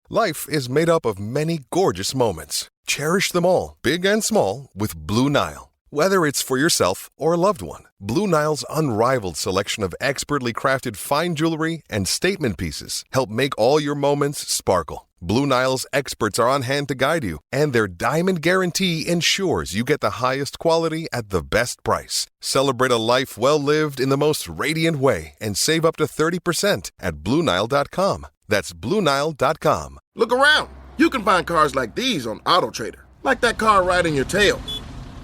Life is made up of many gorgeous moments. Cherish them all, big and small, with Blue Nile. Whether it's for yourself or a loved one, Blue Nile's unrivaled selection of expertly crafted fine jewelry and statement pieces help make all your moments sparkle. Blue Nile's experts are on hand to guide you, and their diamond guarantee ensures you get the highest quality at the best price. Celebrate a life well lived in the most radiant way and save up to 30% at BlueNile.com. That's BlueNile.com. Look around. You can find cars like these on AutoTrader, like that car riding your tail.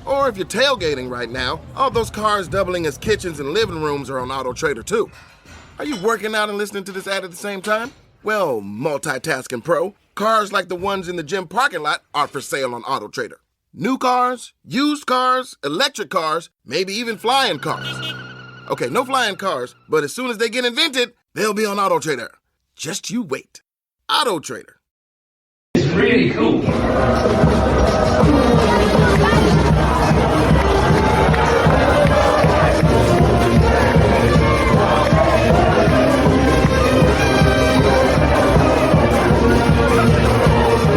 Or if you're tailgating right now, all those cars doubling as kitchens and living rooms are on AutoTrader too. Are you working out and listening to this ad at the same time? Well, multitasking pro, cars like the ones in the gym parking lot are for sale on AutoTrader. New cars, used cars, electric cars, maybe even flying cars. Okay, no flying cars, but as soon as they get invented, they'll be on AutoTrader. Just you wait. AutoTrader. It's really cool.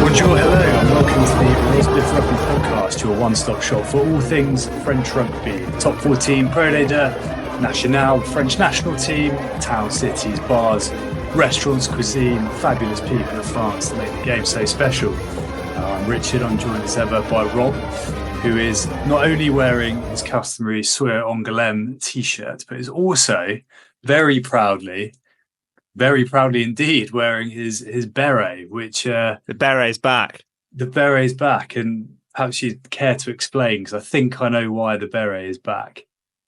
Bonjour, hello, and welcome to the Rosbif Rugby Podcast, your one-stop shop for all things French rugby. Top 14, Pro Leader, National, French national team, town, cities, bars, restaurants, cuisine, fabulous people of France that make the game so special. I'm Richard, I'm joined as ever by Rob, who is not only wearing his customary Sueur Angoulême t-shirt, but is also very proudly indeed wearing his beret, which... the beret's back. The beret's back, and perhaps you'd care to explain, because I think I know why the beret is back.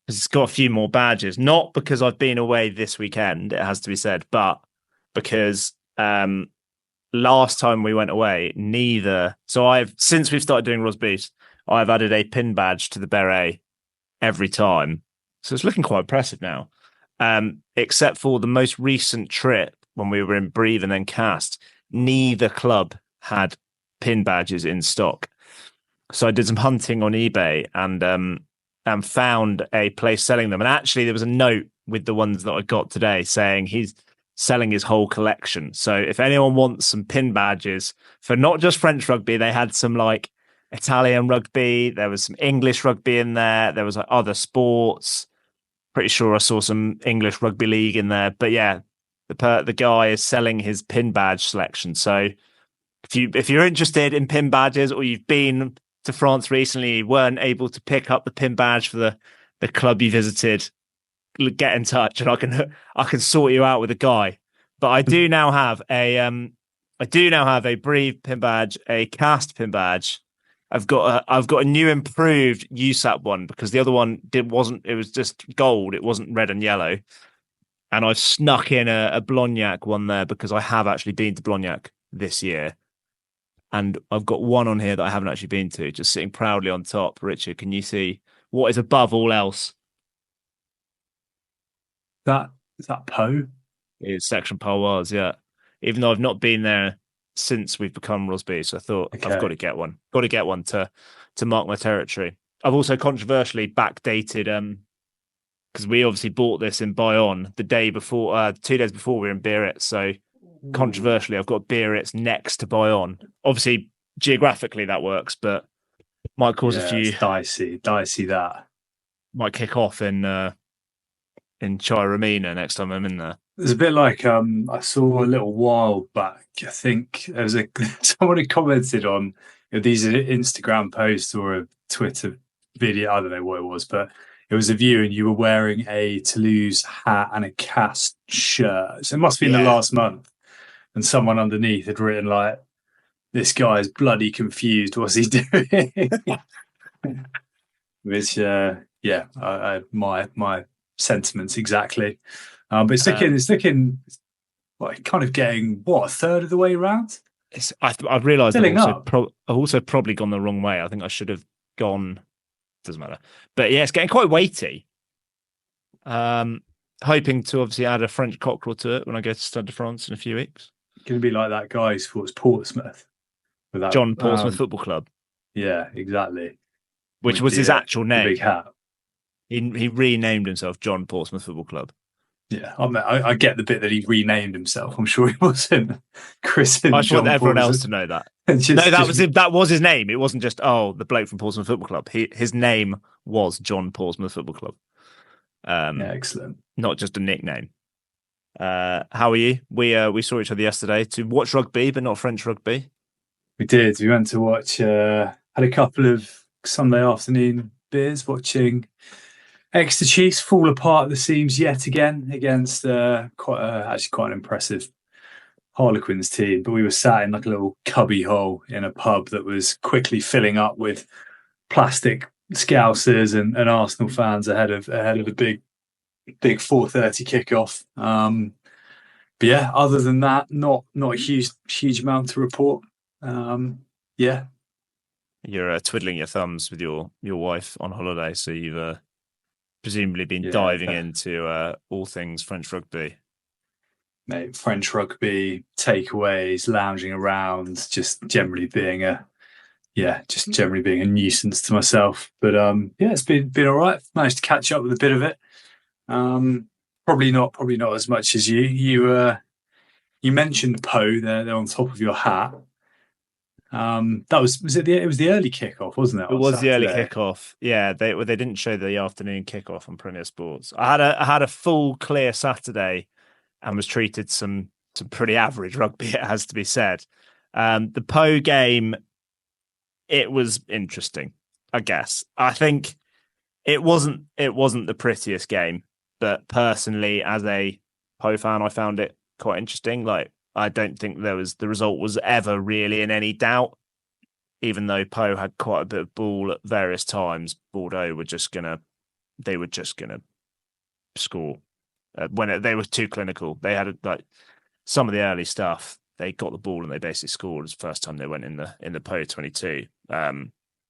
It's got a few more badges, not because I've been away this weekend, it has to be said, but because last time we went away, since we've started doing Rosbif, I've added a pin badge to the beret every time. So it's looking quite impressive now. Except for the most recent trip when we were in Brive and then Cast, neither club had pin badges in stock. So I did some hunting on eBay and found a place selling them. And actually there was a note with the ones that I got today saying he's selling his whole collection. So if anyone wants some pin badges for not just French rugby, they had some like Italian rugby, there was some English rugby in there was like other sports. Pretty sure I saw some English rugby league in there, but yeah, the guy is selling his pin badge selection. So if you're interested in pin badges, or you've been to France recently, you weren't able to pick up the pin badge for the club you visited, get in touch and I can sort you out with a guy. But I do now have a Brive pin badge, a Cast pin badge. I've got a new improved USAP one, because the other one it was just gold. It wasn't red and yellow. And I've snuck in a Blognac one there because I have actually been to Blognac this year. And I've got one on here that I haven't actually been to, just sitting proudly on top. Richard, can you see what is above all else? Is that Po? It's Section Paroise, yeah. Even though I've not been there since we've become Rosbif, so I thought I've got to get one. Got to get one to mark my territory. I've also controversially backdated because we obviously bought this in Bayonne the day before, 2 days before we were in Biarritz. So controversially, I've got Biarritz next to Bayonne. Obviously, geographically that works, but might cause a few dicey that might kick off in Chiromina next time I'm in there. It's a bit like I saw a little while back. I think there was someone who commented on these Instagram posts or a Twitter video. I don't know what it was, but it was a view, and you were wearing a Toulouse hat and a Cast shirt. So it must be in the last month. And someone underneath had written like, "This guy's bloody confused. What's he doing?" Which, my sentiments exactly. But it's looking like kind of getting a third of the way around. I've realised I've also probably gone the wrong way. I think I should have gone. Doesn't matter. But yeah, it's getting quite weighty. Hoping to obviously add a French cockerel to it when I go to Stade de France in a few weeks. Going to be like that guy who supports Portsmouth. With that, John Portsmouth Football Club. Yeah, exactly. Which was his actual name. Big hat. He renamed himself John Portsmouth Football Club. Yeah, I get the bit that he renamed himself. I'm sure he wasn't christened. I just want John everyone Paulson. else to know that. Just, That was his name. It wasn't just the bloke from Portsmouth Football Club. His name was John Portsmouth Football Club. Yeah, excellent. Not just a nickname. How are you? We saw each other yesterday to watch rugby, but not French rugby. We did. We went to watch. Had a couple of Sunday afternoon beers watching Exeter Chiefs fall apart at the seams yet again against quite an impressive Harlequins team. But we were sat in like a little cubby hole in a pub that was quickly filling up with plastic Scousers and Arsenal fans ahead of the big 4:30 kickoff. But yeah, other than that, not a huge amount to report. Yeah. You're twiddling your thumbs with your wife on holiday, so you've presumably been diving into all things French rugby. Mate, French rugby, takeaways, lounging around, just generally being a nuisance to myself. But it's been all right. Managed to catch up with a bit of it. Probably not as much as you. You mentioned Poe there on top of your hat. That was it was the early kickoff, wasn't it? It was the early kickoff. Yeah, they didn't show the afternoon kickoff on Premier Sports. I had a full clear Saturday and was treated some pretty average rugby, it has to be said. The Poe game, it was interesting, I guess. I think it wasn't the prettiest game, but personally, as a Poe fan, I found it quite interesting. Like, I don't think the result was ever really in any doubt, even though Poe had quite a bit of ball at various times. Bordeaux were just gonna score when they were too clinical. They had like some of the early stuff. They got the ball and they basically scored. It was the first time they went in the Poe 22.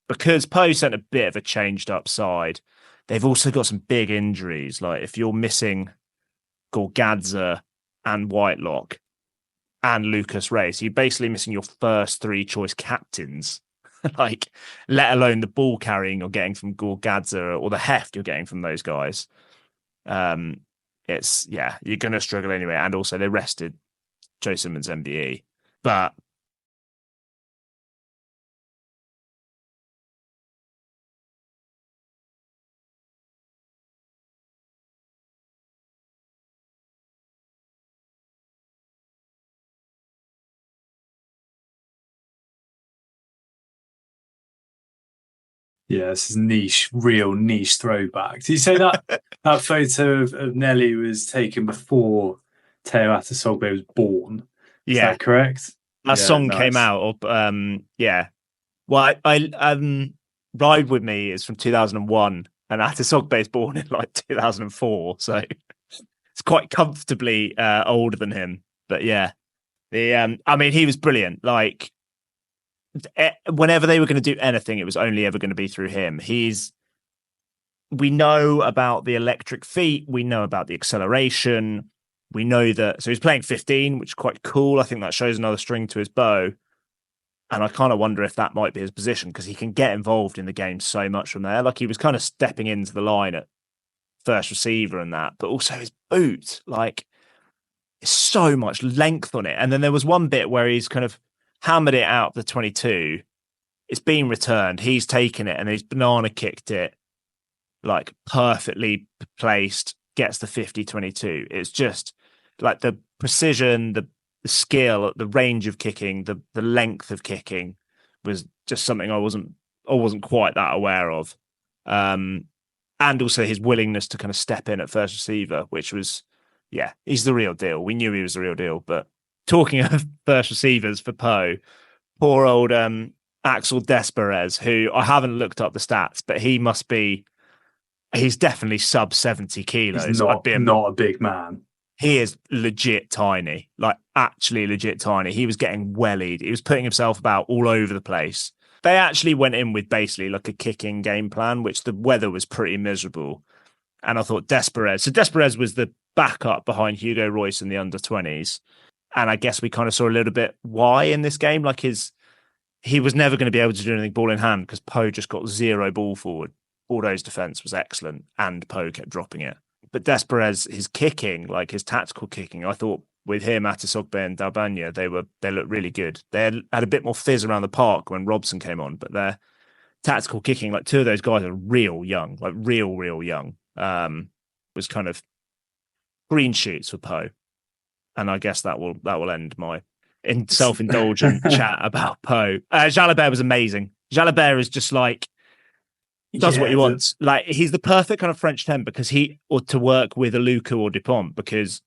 Because Poe sent a bit of a changed up side. They've also got some big injuries. Like if you're missing Gorgadze and Whitelock and Lucas Race, you're basically missing your first three choice captains, like let alone the ball carrying you're getting from Gorgadze or the heft you're getting from those guys. You're going to struggle anyway. And also they rested Joe Simmons MBE, but yeah, this is real niche throwback. Did you say that that photo of Nelly was taken before Teo Atasogbe was born? Is that correct? That song came out. Well, I Ride With Me is from 2001, and Atasogbe is born in like 2004, so it's quite comfortably older than him. But yeah, he was brilliant. Like, whenever they were going to do anything, it was only ever going to be through him. We know about the electric feet. We know about the acceleration. We know that. So he's playing 15, which is quite cool. I think that shows another string to his bow. And I kind of wonder if that might be his position, because he can get involved in the game so much from there. Like, he was kind of stepping into the line at first receiver and that, but also his boot, like, it's so much length on it. And then there was one bit where he's kind of hammered it out of the 22. It's been returned. He's taken it and he's banana kicked it, like perfectly placed, gets the 50-22. It's just like the precision, the skill, the range of kicking, the length of kicking was just something I wasn't quite that aware of. And also his willingness to kind of step in at first receiver, which was, he's the real deal. We knew he was the real deal, but talking of first receivers for Poe, poor old Axel Desperez, who I haven't looked up the stats, but he's definitely sub 70 kilos. He's not a big man. He is legit tiny, like actually legit tiny. He was getting wellied. He was putting himself about all over the place. They actually went in with basically like a kicking game plan, which the weather was pretty miserable. And I thought Desperez was the backup behind Hugo Royce in the under-20s. And I guess we kind of saw a little bit why in this game. Like he was never going to be able to do anything ball in hand because Poe just got zero ball forward. Bordeaux's defence was excellent and Poe kept dropping it. But Desperez, his kicking, like his tactical kicking, I thought with him, Atisogbe and Dalbanya, they looked really good. They had a bit more fizz around the park when Robson came on, but their tactical kicking, like two of those guys are real young, like real young. Was kind of green shoots for Poe. And I guess that will end my self-indulgent chat about Poe. Jalabert was amazing. Jalabert is just like does what he wants. Like he's the perfect kind of French 10 because to work with a Luca or Dupont because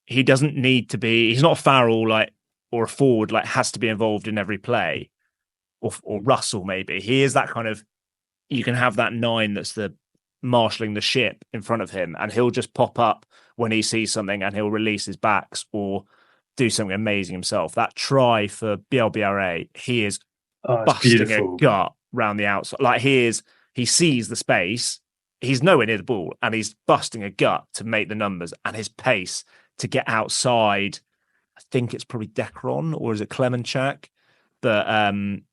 he doesn't need to be. He's not a Farrell like or a forward like has to be involved in every play, or Russell maybe. He is that kind of. You can have that 9 that's the marshalling the ship in front of him, and he'll just pop up when he sees something, and he'll release his backs or do something amazing himself. That try for BLBRA, he is busting a gut round the outside. Like he sees the space. He's nowhere near the ball, and he's busting a gut to make the numbers. And his pace to get outside, I think it's probably Decron or is it Klemenchak? But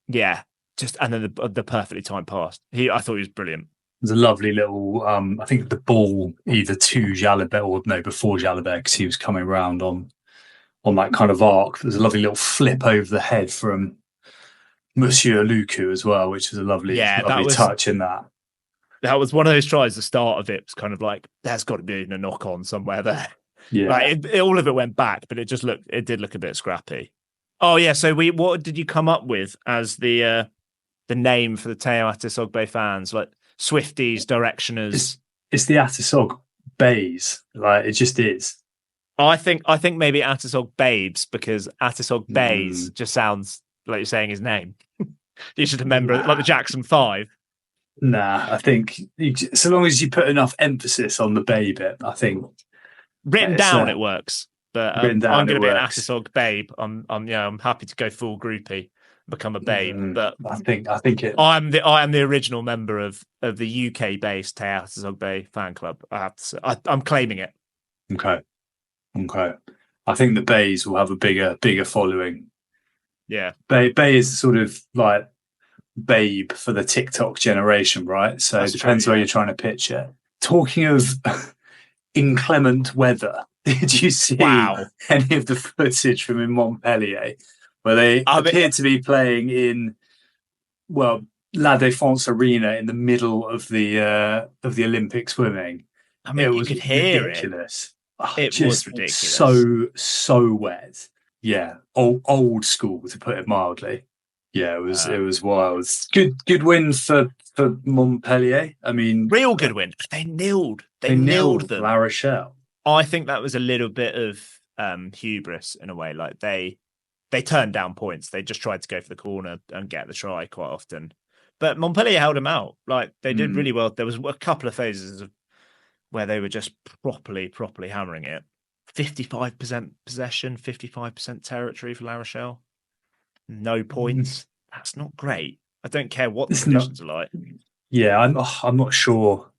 yeah, just and then the perfectly timed pass. I thought he was brilliant. There's a lovely little, I think the ball either to Jalabert or no, before Jalabert because he was coming around on that kind of arc. There's a lovely little flip over the head from Monsieur Lucu as well, which was a lovely touch in that. That was one of those tries. The start of it was kind of like, there's got to be a knock on somewhere there. Yeah, like all of it went back, but it did look a bit scrappy. Oh yeah, so what did you come up with as the name for the Teo Atisogbe fans? Like Swifties, Directioners. It's the Atisog Bays. Like it just is. I think maybe Atisog Babes because Atisog Bays just sounds like you're saying his name. You should remember like the Jackson 5. Nah, I think so long as you put enough emphasis on the Bay bit, I think written down it works. But I'm going to be an Atisog Babe. I'm happy to go full groupie, become a babe. But I think it. I am the original member of the UK based Teo Atisog Bay fan club. I have to say, I'm claiming it. Okay. I think the Bays will have a bigger following. Yeah, Bay is sort of like babe for the TikTok generation, right? So it depends where you're trying to pitch it. Talking of inclement weather, did you see any of the footage from in Montpellier where they appeared to be playing in La Défense Arena in the middle of the Olympic swimming? I mean, it was ridiculous. It was ridiculous. So wet. Yeah, old school to put it mildly. Yeah, it was wild. Good win for Montpellier. I mean, real good win. They nilled them. La Rochelle. I think that was a little bit of hubris in a way. Like they turned down points. They just tried to go for the corner and get the try quite often. But Montpellier held them out. Like they did really well. There was a couple of phases where they were just properly hammering it. 55% possession, 55% territory for La Rochelle. No points. That's not great. I don't care what the conditions are like. Yeah, I'm not sure.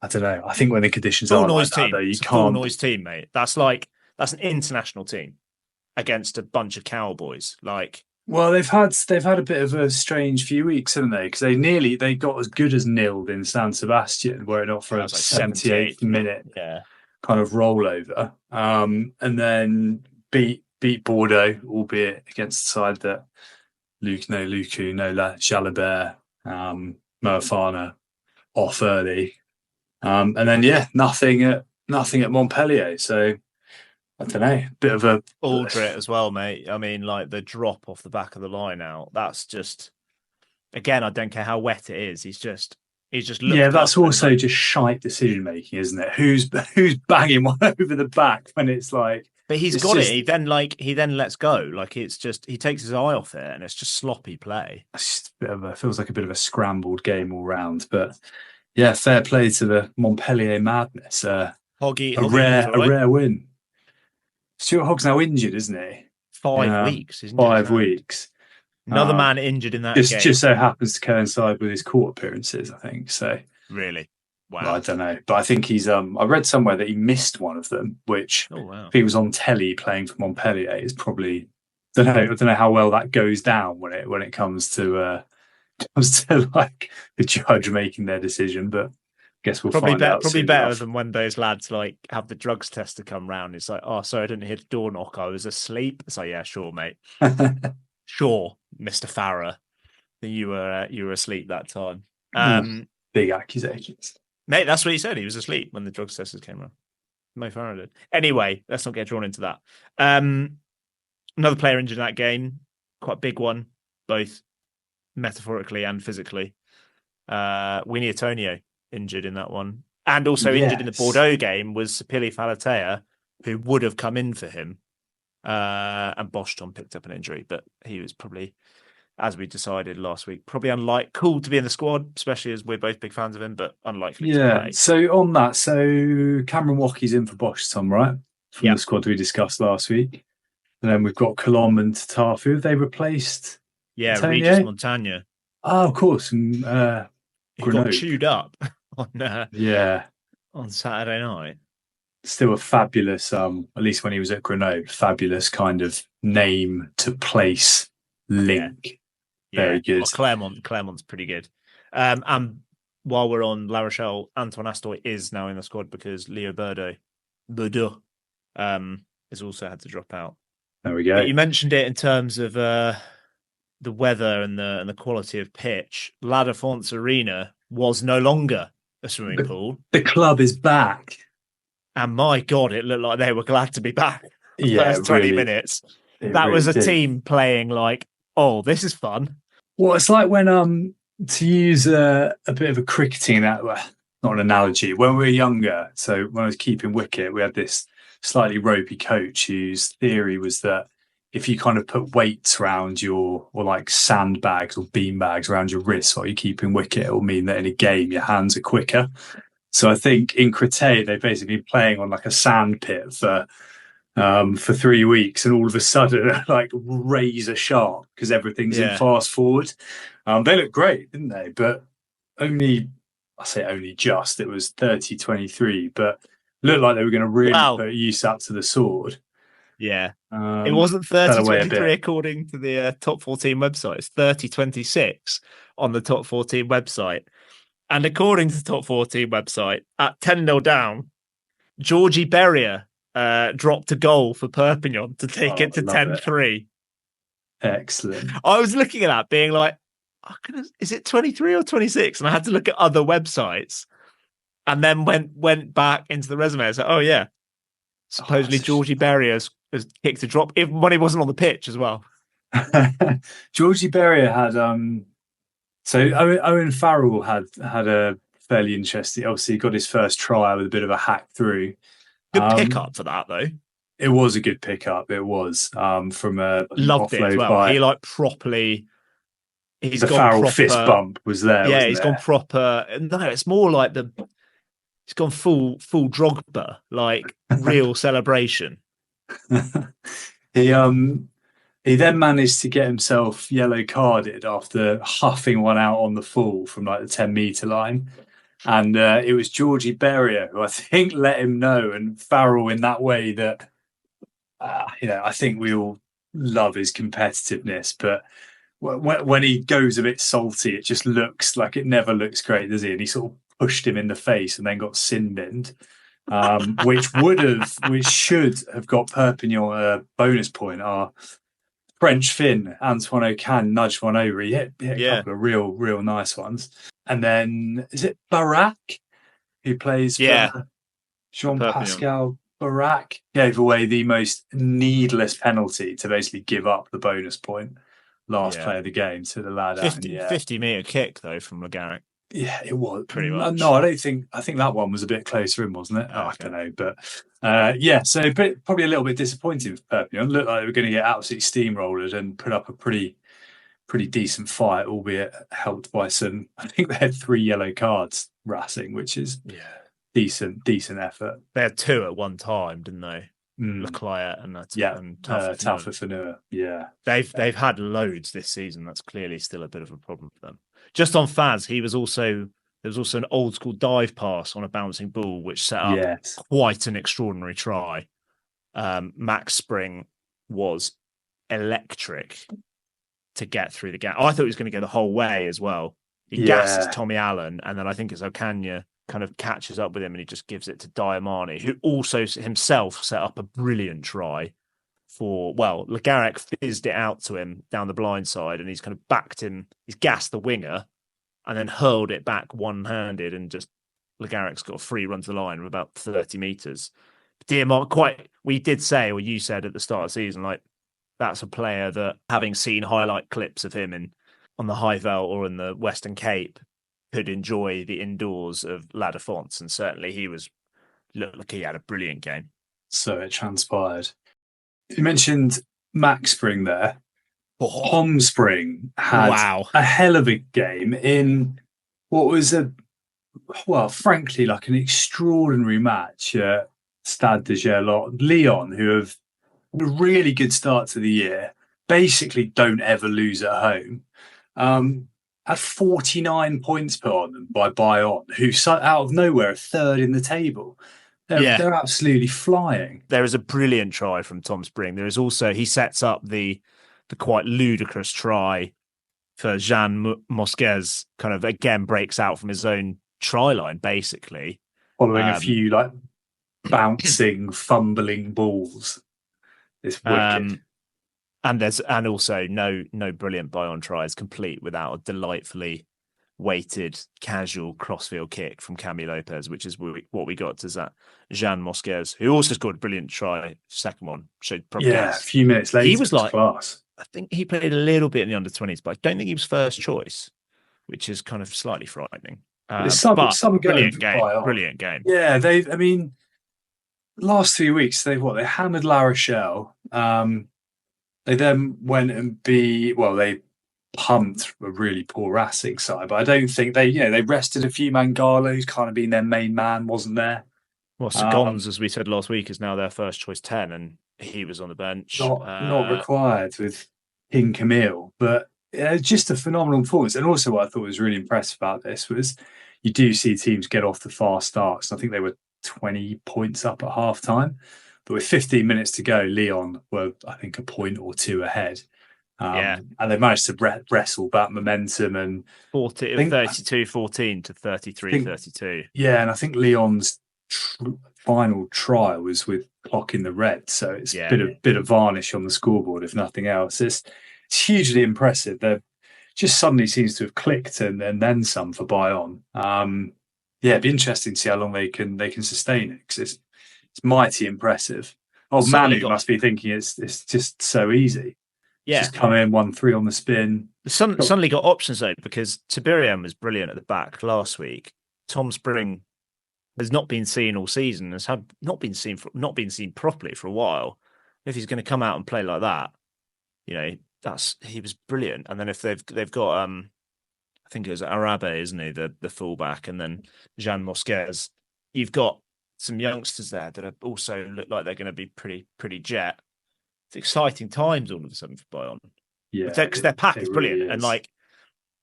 I don't know. I think when the conditions are like that, though, you can't. Full noise team, mate. That's an international team against a bunch of cowboys. Like, well, they've had a bit of a strange few weeks, haven't they? Because they got as good as nilled in San Sebastian, were it not for a 78th minute kind of rollover, and then beat Bordeaux, albeit against the side that Lucu, La Jalabert, Moefana off early, and then nothing at Montpellier. So I don't know, bit of a Aldrit as well, mate. I mean, like the drop off the back of the line out. That's just again, I don't care how wet it is. He's just that's also just shite decision making, isn't it? Who's banging one over the back when it's like. But he's got it. He then lets go. Like it's just he takes his eye off it, and it's just sloppy play. It's just feels like a bit of a scrambled game all round. But yeah, fair play to the Montpellier madness. Hoggy, a rare win. Stuart Hogg's now injured, isn't he? 5 weeks. Isn't 5 weeks. Another man injured in that game. Just so happens to coincide with his court appearances, I think. So really. Wow. Well, I don't know, but I think he's. I read somewhere that he missed one of them, which if he was on telly playing for Montpellier, is probably. I don't know how well that goes down when it comes to like the judge making their decision. But Guess we'll find out. Probably soon better enough. than when those lads like have the drugs tester come round. It's like, oh, sorry, I didn't hear the door knock. I was asleep. It's like, yeah, sure, mate. Sure, Mr. Farrer, that you were asleep that time. Big accusations. Mate, that's what he said. He was asleep when the drugs testers came around. Mo Farah did. Anyway, let's not get drawn into that. Another player injured in that game, quite a big one, both metaphorically and physically. Winnie Antonio injured in that one. And also injured in the Bordeaux game was Sapili Falatea, who would have come in for him. And Boston picked up an injury, but he was probably, as we decided last week, probably cool to be in the squad, especially as we're both big fans of him, but unlikely to play. So on that, Cameron Wackey's in for Bosch, Tom, right? From the squad we discussed last week. And then we've got Colom and Tatar. Have they replaced? Yeah, Antonio? Regis Montagna. Oh, of course. He got chewed up on Saturday night. Still a fabulous, at least when he was at Grenoble, fabulous kind of name to place link. Very good. Well, Clermont's pretty good. And while we're on La Rochelle, Antoine Astoy is now in the squad because Leo Bordeaux has also had to drop out. There we go. But you mentioned it in terms of the weather and the quality of pitch. La Défense Arena was no longer a swimming pool. The club is back. And my God, it looked like they were glad to be back. The Yeah, first 20 really, minutes. That was a team playing like, oh, this is fun. Well, it's like when, to use a bit of a cricketing, not an analogy, when we were younger, so when I was keeping wicket, we had this slightly ropey coach whose theory was that if you kind of put weights around or like sandbags or beanbags around your wrists while you're keeping wicket, it will mean that in a game your hands are quicker. So I think in Créteil, they've basically been playing on like a sand pit for 3 weeks, and all of a sudden, like razor sharp because everything's in fast forward. They looked great, didn't they? But only just, it was 30-23, but looked like they were going to really put USAP to the sword. Yeah. It wasn't 30-23 according to the Top 14 website. It's 30-26 on the Top 14 website. And according to the Top 14 website, at 10-0 down, Georgie Berrier dropped a goal for Perpignan to take it to 10-3. Excellent. I was looking at that being like, is it 23 or 26? And I had to look at other websites and then went back into the resume and said, oh, yeah. Supposedly Georgie Berrier has kicked a drop, even when he wasn't on the pitch as well. Georgie Berrier had... So Owen Farrell had a fairly interesting... Obviously, he got his first try with a bit of a hack through. Good pickup for that, though. It was a good pickup. It was from a loved it as well. He properly. He's the gone Farrell proper, fist bump was there. Yeah, he's gone proper. No, it's more like he's gone full Drogba, like real celebration. He then managed to get himself yellow carded after huffing one out on the full from like the 10-meter line. And it was Georgie Berrier who I think let him know, and Farrell in that way that, I think we all love his competitiveness, but when he goes a bit salty, it just looks like it never looks great, does he? And he sort of pushed him in the face and then got sin-binned, which should have got Perpignan a bonus point. Our French Finn, Antoine Ocan, nudged one over. He hit a couple of real nice ones. And then, is it Barak who plays for Jean-Pascal Barak? Gave away the most needless penalty to basically give up the bonus point. Last play of the game to the lad. 50-meter kick, though, from McGarrick. Yeah, it was. Pretty much. No, I think that one was a bit closer in, wasn't it? I don't know. But so probably a little bit disappointing for Perpignan. Looked like they were going to get absolutely steamrolled and put up a pretty decent fight, albeit helped by some. I think they had 3 yellow cards, Racing, which is decent effort. They had 2 at one time, didn't they? Leclerc and Tafa. Yeah, they've had loads this season. That's clearly still a bit of a problem for them. Just on Faz, there was also an old school dive pass on a bouncing ball, which set up quite an extraordinary try. Max Spring was electric to get through the gap. I thought he was going to go the whole way as well. He gasses Tommy Allen, and then I think it's Ocaña kind of catches up with him and he just gives it to Diamani, who also himself set up a brilliant try Le Garrec fizzed it out to him down the blind side and he's kind of backed him, he's gassed the winger and then hurled it back one-handed and just Le Garrec's got a free run to the line of about 30 metres. Diamani, we did say, or you said at the start of the season, like, that's a player that, having seen highlight clips of him on the High Veld or in the Western Cape, could enjoy the indoors of La Défense, and certainly looked like he had a brilliant game. So it transpired. You mentioned Max Spring there. Tom Spring had a hell of a game in what was frankly, like an extraordinary match at Stade de Gerland. Lyon, who have a really good start to the year, basically don't ever lose at home. Had 49 points put on them by Bayonne, who out of nowhere are third in the table. They're absolutely flying. There is a brilliant try from Tom Spring. There is also, he sets up the quite ludicrous try for Jean Mosquez, kind of again breaks out from his own try line, basically. Following a few like bouncing, fumbling balls. It's wicked. And also no brilliant Bayonne tries complete without a delightfully weighted, casual crossfield kick from Cami Lopez, which is what we got to that Jean Mosquez, who also scored a brilliant try, second one. Showed progress. A few minutes later, he was like class. I think he played a little bit in the under-20s, but I don't think he was first choice, which is kind of slightly frightening. Some brilliant game. Yeah, last 2 weeks they hammered La Rochelle. They then went and they pumped a really poor Racing side, but I don't think they rested a few. Mangala, who's kind of been their main man, wasn't there. Well, Sagons, as we said last week, is now their first choice 10, and he was on the bench. Not required with King Camille, but just a phenomenal performance. And also what I thought was really impressive about this was you do see teams get off the fast starts. I think they were 20 points up at half time, but with 15 minutes to go, Lyon were, I think, a point or two ahead. And they managed to wrestle back momentum and 32-14 to 33-32. Yeah, and I think Lyon's final try was with clock in the red, so it's a bit of varnish on the scoreboard, if nothing else. It's hugely impressive. They just suddenly seems to have clicked and then some for Bayonne. It'd be interesting to see how long they can sustain it, because it's mighty impressive. Manu must be thinking it's just so easy. Yeah, just come in 1-3 on the spin. Suddenly got options though, because Tiberian was brilliant at the back last week. Tom Spring has not been seen all season. Not been seen properly for a while. If he's going to come out and play like that, he was brilliant. And then if they've got I think it was Arabe, isn't he, the fullback, and then Jean Mosquez. You've got some youngsters there that also look like they're going to be pretty jet. It's exciting times all of a sudden for Bayonne. Yeah, because their pack is brilliant, really is. And like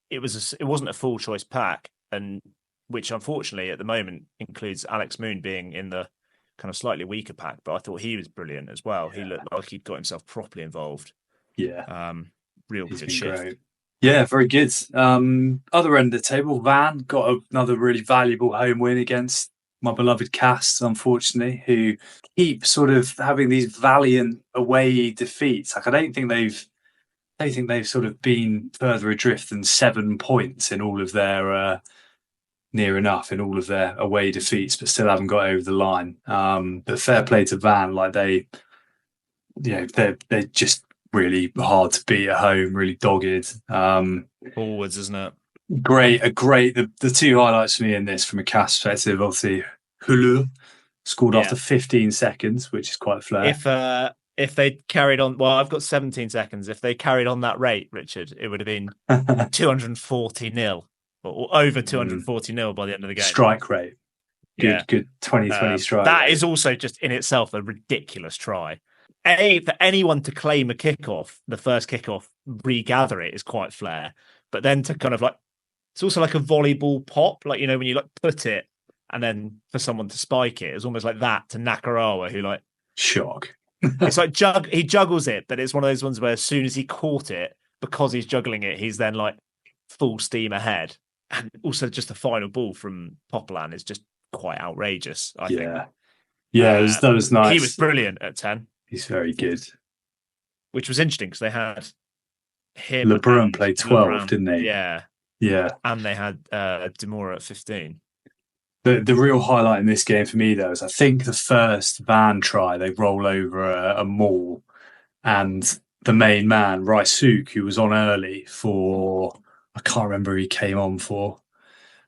it wasn't a full choice pack, and which unfortunately at the moment includes Alex Moon being in the kind of slightly weaker pack. But I thought he was brilliant as well. Yeah. He looked like he'd got himself properly involved. Yeah, real good shift. Great. Yeah, very good. Other end of the table, Van got another really valuable home win against my beloved Cast, unfortunately, who keep sort of having these valiant away defeats. Like I don't think they've sort of been further adrift than 7 points in all of their near enough in all of their away defeats, but still haven't got over the line. But fair play to Van, like they're just really hard to beat at home, really dogged. Forwards, isn't it? Great. The two highlights for me in this from a Cast perspective, obviously, Hulu scored after 15 seconds, which is quite flair. If they carried on, well, I've got 17 seconds. If they carried on that rate, Richard, it would have been 240-0 or over 240-0 by the end of the game. Strike rate. Good 2020 strike. That is also just in itself a ridiculous try. For anyone to claim a kickoff, the first kickoff, regather it is quite flair. But then to kind of like, it's also like a volleyball pop, like, when you like put it and then for someone to spike it, it's almost like that to Nakarawa, who like shock. It's like he juggles it, but it's one of those ones where as soon as he caught it, because he's juggling it, he's then like full steam ahead. And also just the final ball from Popolan is just quite outrageous, I think. Yeah, that was nice. He was brilliant at 10. He's very good. Which was interesting because they had him. LeBrun played 12, didn't they? Yeah. And they had Demora at 15. The real highlight in this game for me, though, is I think the first van try, they roll over a maul, and the main man, Raisuk, who was on early for, I can't remember who he came on for.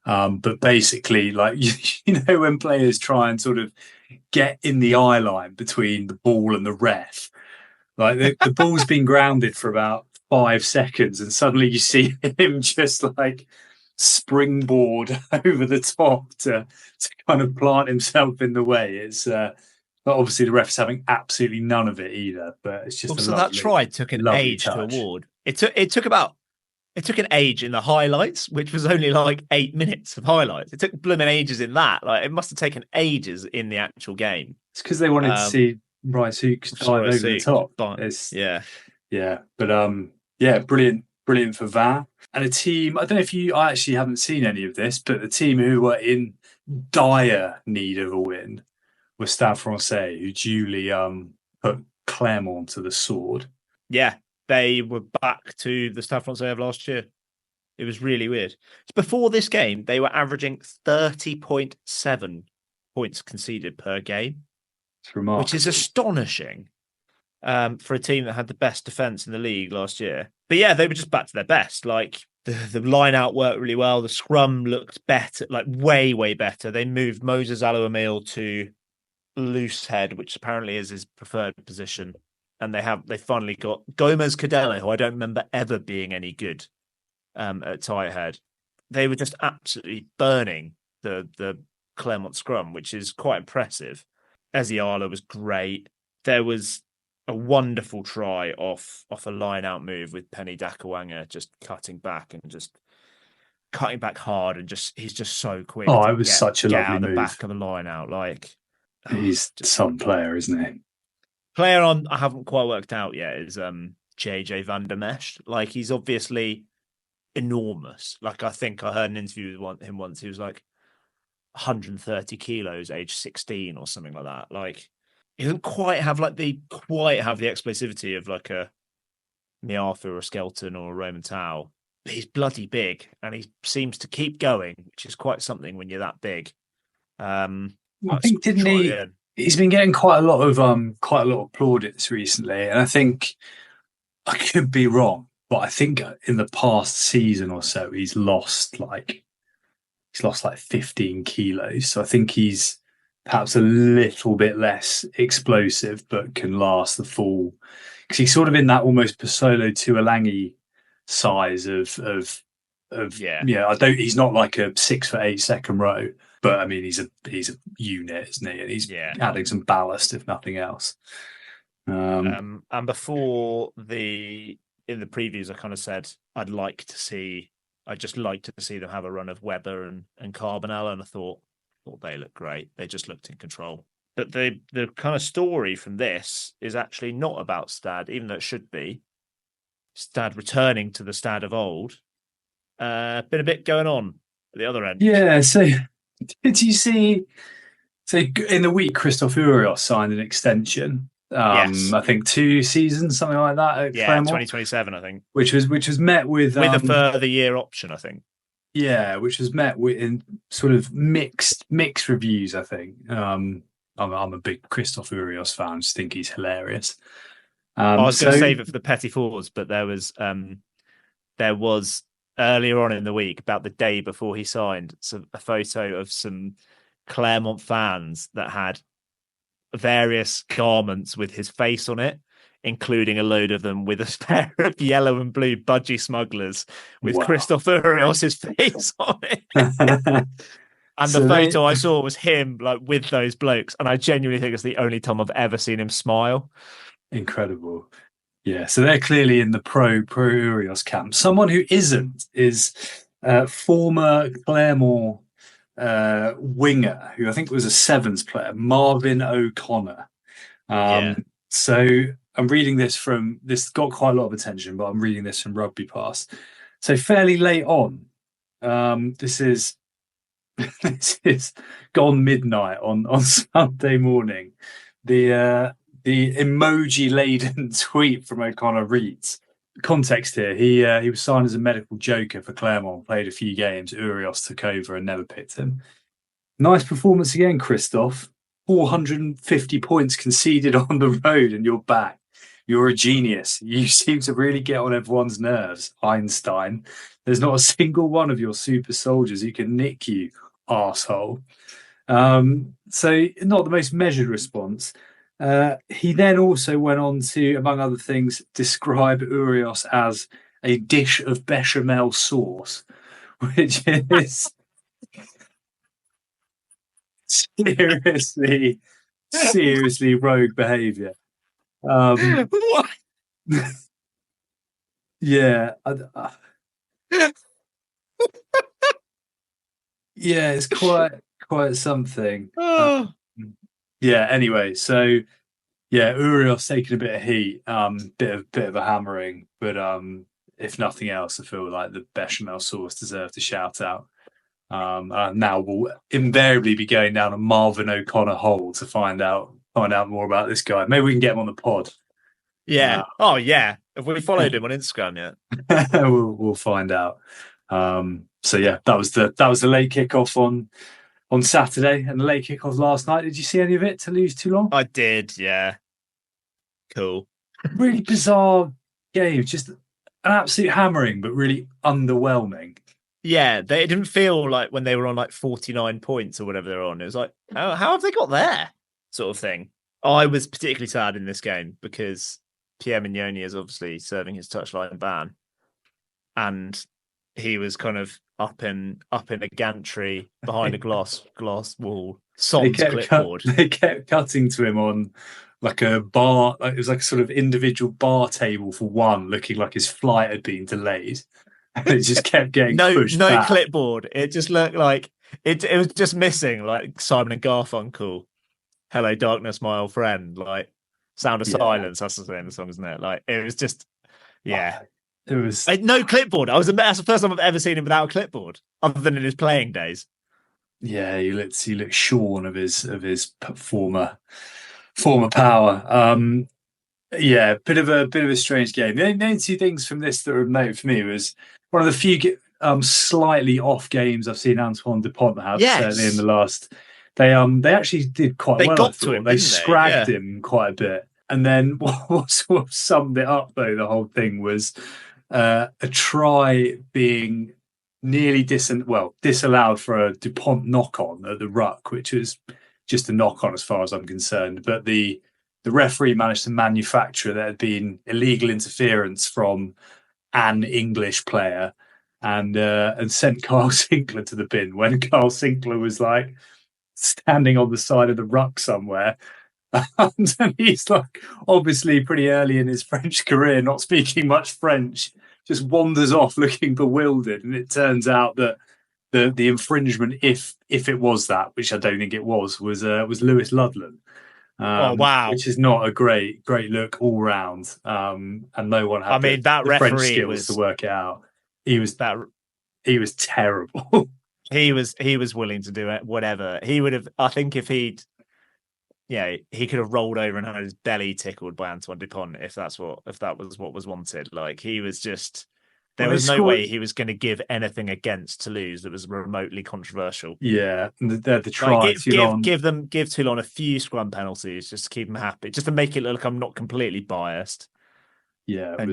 But basically, like, you know, when players try and sort of get in the eye line between the ball and the ref, like the ball's been grounded for about 5 seconds, and suddenly you see him just like springboard over the top to kind of plant himself in the way. It's obviously the ref's having absolutely none of it either, but it's just also that try took an age touch. to award. It took an age in the highlights, which was only like 8 minutes of highlights. It took blooming ages in that. Like, it must have taken ages in the actual game. It's because they wanted to see Raisuk dive over the top. But brilliant for Van. And a team, I don't know if I actually haven't seen any of this, but the team who were in dire need of a win was Stade Francais, who duly put Clermont to the sword. Yeah. They were back to the Stade Francais of last year. It was really weird. Before this game, they were averaging 30.7 points conceded per game. It's remarkable. Which is astonishing for a team that had the best defence in the league last year. But yeah, they were just back to their best. Like, the line-out worked really well. The scrum looked better, like way, way better. They moved Moses Alouamil to loose head, which apparently is his preferred position. And they finally got Gomez Cadella, who I don't remember ever being any good at tight head. They were just absolutely burning the Clermont scrum, which is quite impressive. Eziala was great. There was a wonderful try off a line-out move with Penny Dakawanga just cutting back hard, and he's just so quick. Oh, it was such a lovely move. The move. Back of the line-out, like he's some player, isn't he? Player I haven't quite worked out yet is JJ Van der Mesch. Like, he's obviously enormous. Like, I think I heard an interview with him once. He was like 130 kilos, age 16 or something like that. Like, he doesn't quite have the explosivity of like a Miafu or a Skelton or a Roman Tau. But he's bloody big, and he seems to keep going, which is quite something when you're that big. I think he's been getting quite a lot of plaudits recently, and I think I could be wrong, but I think in the past season or so he's lost like 15 kilos. So I think he's perhaps a little bit less explosive, but can last the full. Because he's sort of in that almost Pasolo Tuolangi size of He's not like a 6'8" second row. But I mean, he's a unit, isn't he? And he's adding some ballast, if nothing else. And before in the previews, I kind of said I'd just like to see them have a run of Weber and Carbonell, and I thought they look great. They just looked in control. But the kind of story from this is actually not about Stade, even though it should be. Stade returning to the Stade of old. Been a bit going on at the other end. Yeah. So did you see? So in the week, Christophe Urios signed an extension. Yes. I think 2 seasons, something like that. At Clermont, 2027, I think. Which was met with a further year option, I think. Yeah, which was met with in sort of mixed reviews. I think. I'm a big Christophe Urios fan. I just think he's hilarious. I was going to save it for the Petit-Fours, but there was earlier on in the week, about the day before he signed, a photo of some Clermont fans that had various garments with his face on it, including a load of them with a pair of yellow and blue budgie smugglers with Christophe Urios' face on it. And the photo I saw was him like with those blokes, and I genuinely think it's the only time I've ever seen him smile. Incredible. Yeah, so they're clearly in the pro Urios camp. Someone who isn't is former Clermont winger, who I think was a Sevens player, Marvin O'Connor. So I'm reading this got quite a lot of attention, but I'm reading this from Rugby Pass. So fairly late on, This is this is gone midnight on Sunday morning. The emoji laden tweet from O'Connor reads. Context here: he was signed as a medical joker for Clermont, played a few games. Urios took over and never picked him. Nice performance again, Christoph. 450 points conceded on the road, and you're back. You're a genius. You seem to really get on everyone's nerves, Einstein. There's not a single one of your super soldiers who can nick you, arsehole. So not the most measured response. He then also went on to, among other things, describe Urios as a dish of bechamel sauce, which is seriously rogue behaviour. What? Yeah. Yeah, it's quite something. Oh. Yeah, anyway, so yeah, Urios taking a bit of heat, bit of a hammering, but if nothing else, I feel like the bechamel sauce deserved a shout out. Now we'll invariably be going down a Marvin O'Connor hole to find out more about this guy. Maybe we can get him on the pod. Yeah. Oh yeah. Have we followed him on Instagram yet? we'll find out. So yeah, that was the late kickoff on Saturday and the late kickoff last night. Did you see any of it to lose too long? I did, yeah. Cool. Really bizarre game, just an absolute hammering, but really underwhelming. Yeah, they didn't feel like when they were on like 49 points or whatever they're on. It was like, how have they got there? Sort of thing. I was particularly sad in this game because Pierre Mignoni is obviously serving his touchline ban. And he was kind of up in a gantry behind a glass wall, sans clipboard. They kept cutting to him on like a bar. It was like a sort of individual bar table for one, looking like his flight had been delayed. And it just kept getting pushed back. Clipboard. It just looked like it was just missing like Simon and Garfunkel. Hello, darkness, my old friend. Like Sound of Silence. That's the name of the song, isn't it? Like it was just, yeah. It was no clipboard. That's the first time I've ever seen him without a clipboard, other than in his playing days. Yeah, he looked shorn of his former power. Yeah, bit of a strange game. The only two things from this that were of note for me was one of the few slightly off games I've seen Antoine Dupont have. Yes. Certainly in the last. They actually did quite well. They got to him. They scragged him quite a bit. And then what sort of summed it up, though, the whole thing was a try being nearly disallowed for a Dupont knock-on at the ruck, which was just a knock-on as far as I'm concerned. But the referee managed to manufacture there had been illegal interference from an English player and sent Carl Sinclair to the bin when Carl Sinclair was like standing on the side of the ruck somewhere. And he's like obviously pretty early in his French career, not speaking much French, just wanders off looking bewildered. And it turns out that the infringement, if it was that, which I don't think it was Lewis Ludlam. Oh wow! Which is not a great look all round. And no one had that the French referee skills to work it out. He was terrible. He was willing to do it, whatever. He would have. I think if he could have rolled over and had his belly tickled by Antoine Dupont if that was what was wanted. Like he was just. There was no way he was going to give anything against Toulouse that was remotely controversial. Yeah, the try. Give Toulon a few scrum penalties just to keep them happy, just to make it look like I'm not completely biased. Yeah, it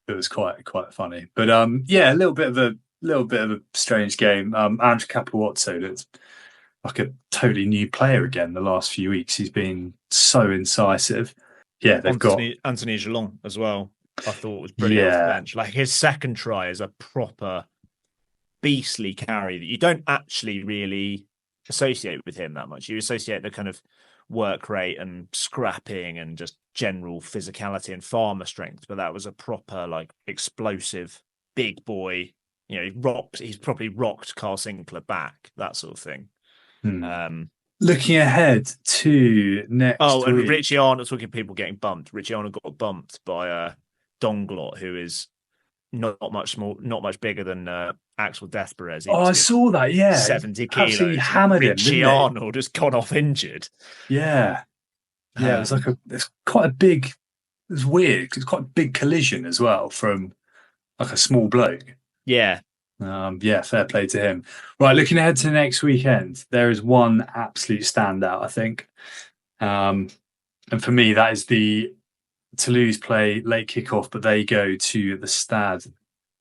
was quite funny. But a little bit of a strange game. Andrew Capuozzo looked like a totally new player again the last few weeks. He's been so incisive. Yeah, they've got Anthony Gelon as well. I thought was brilliant off the bench. Like his second try is a proper beastly carry that you don't actually really associate with him that much. You associate the kind of work rate and scrapping and just general physicality and farmer strength, but that was a proper like explosive big boy. You know, he's probably rocked Carl Sinclair back, that sort of thing. Looking ahead to next week. And Richie Arnold, talking people getting bumped. Richie Arnold got bumped by Donglot, who is not much bigger than Axel Deathperez. Oh, I saw that. Yeah, 70 absolutely kilos. hammered him. Richie Arnold has gone off injured. Yeah, it was it's quite a big. It was weird. It's quite a big collision as well from like a small bloke. Yeah. Fair play to him. Right, looking ahead to next weekend, there is one absolute standout, I think. And for me, that is the Toulouse play late kickoff, but they go to the Stade,